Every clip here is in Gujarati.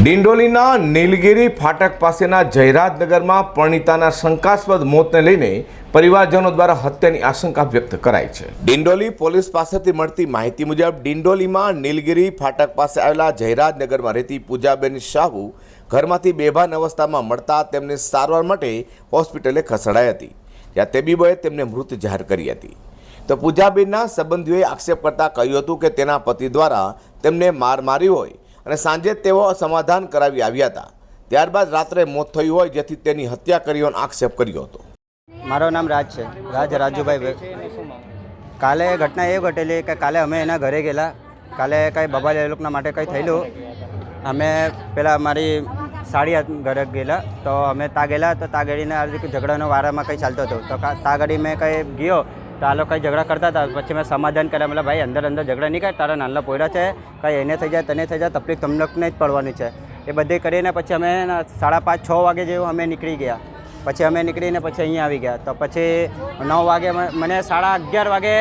ડિંડોલીના નીલગિરી ફાટક પાસેના જયરાજનગરમાં પરણિતાના શંકાસ્પદ મોતને લઈને પરિવારજનો દ્વારા હત્યાની આશંકા વ્યક્ત કરાઈ છે। ડિંડોલી પોલીસ પાસેથી મળતી માહિતી મુજબ ડિંડોલીમાં નીલગિરી ફાટક પાસે આવેલા જયરાજનગરમાં રહેતી પૂજાબેન શાહુ ઘરમાંથી બેભાન અવસ્થામાં મળતા તેમને સારવાર માટે હોસ્પિટલે ખસેડાઈ હતી, જ્યાં તબીબોએ તેમને મૃત જાહેર કરી હતી। તો પૂજાબેનના સંબંધીઓએ આક્ષેપ કરતા કહ્યું હતું કે તેના પતિ દ્વારા તેમને માર મારી હોય અને સાંજે તેઓ સમાધાન કરાવી આવ્યા હતા, ત્યારબાદ રાત્રે મોત થયું હોય, જેથી તેની હત્યા કરી હોવાનો આક્ષેપ કર્યો હતો। મારું નામ રાજ છે, રાજુભાઈ। કાલે ઘટના એ ઘટેલી કે કાલે અમે એના ઘરે ગયેલા, કાલે કંઈ બબાલ એ લોકોના માટે કંઈ થયેલું, અમે પેલા મારી સાડી ઘરે ગયેલા, તો અમે ત્યાં ગયેલા તો ત્યાં ગળીને આ રીતે ઝઘડાનો વારામાં કંઈ ચાલતો હતો, તો ત્યાં ઘડી મેં કંઈ ગયો તો આ લોકો કંઈ ઝઘડા કરતા હતા, પછી મેં સમાધાન કર્યા, મતલબ ભાઈ અંદર ઝઘડા નહીં કરે, તારા નાના પોયરા છે, કંઈ એને થઈ જાય તને થઈ જાય, તકલીફ તમને જ પડવાની છે, એ બધી કરીને પછી અમે 5:30-6 વાગે જેવું અમે નીકળી ગયા। પછી અમે નીકળીને પછી અહીંયા આવી ગયા, તો પછી 9 વાગે મને 11:30 વાગે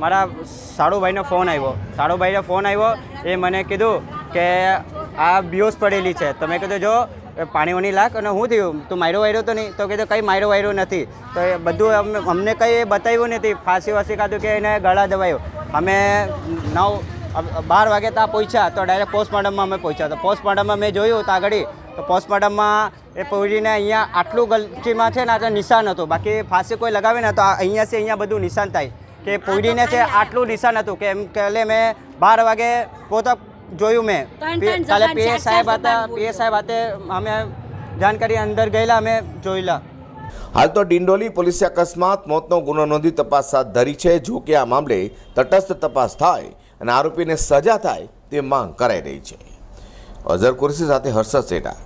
મારા સાડુભાઈનો ફોન આવ્યો। એ મને કીધું કે આ બેહોશ પડેલી છે, તો મેં કીધું જો પાણીઓની લાખ અને શું થયું, તું માર્યો તો નહીં, તો કીધું કંઈ માર્યો નથી, તો એ બધું અમને કંઈ બતાવ્યું નથી, ફાંસી ખાધું કે એને ગળા દબાયું। અમે 12 વાગે ત્યાં પહોંચ્યા તો ડાયરેક્ટ પોસ્ટમોર્ટમમાં અમે પહોંચ્યા, તો પોસ્ટમોર્ટમમાં મેં જોયું ત્યાં આગળ, તો પોસ્ટમોર્ટમમાં એ પોરીને અહીંયા આટલું ગલચીમાં છે ને આટલું નિશાન હતું, બાકી ફાંસી કોઈ લગાવે ને તો અહીંયા બધું નિશાન થાય કે પોરીને છે આટલું નિશાન હતું, કે એમ કાલે મેં 12 વાગે પોતા જોયું, મેં કાલે પીએ સાહેબ હાથે અમે જાણકારી અંદર ગયેલા, અમે જોયેલા। હાલ તો ડિંડોલી પોલીસે અકસ્માત મોતનો ગુનો નોંધી તપાસ હાથ ધરી છે। જો કે આ મામલે તટસ્થ તપાસ થાય અને આરોપીને સજા થાય તે માંગ કરાઈ રહી છે। અઝર કુરેશી સાથે હર્ષદ સેઠા।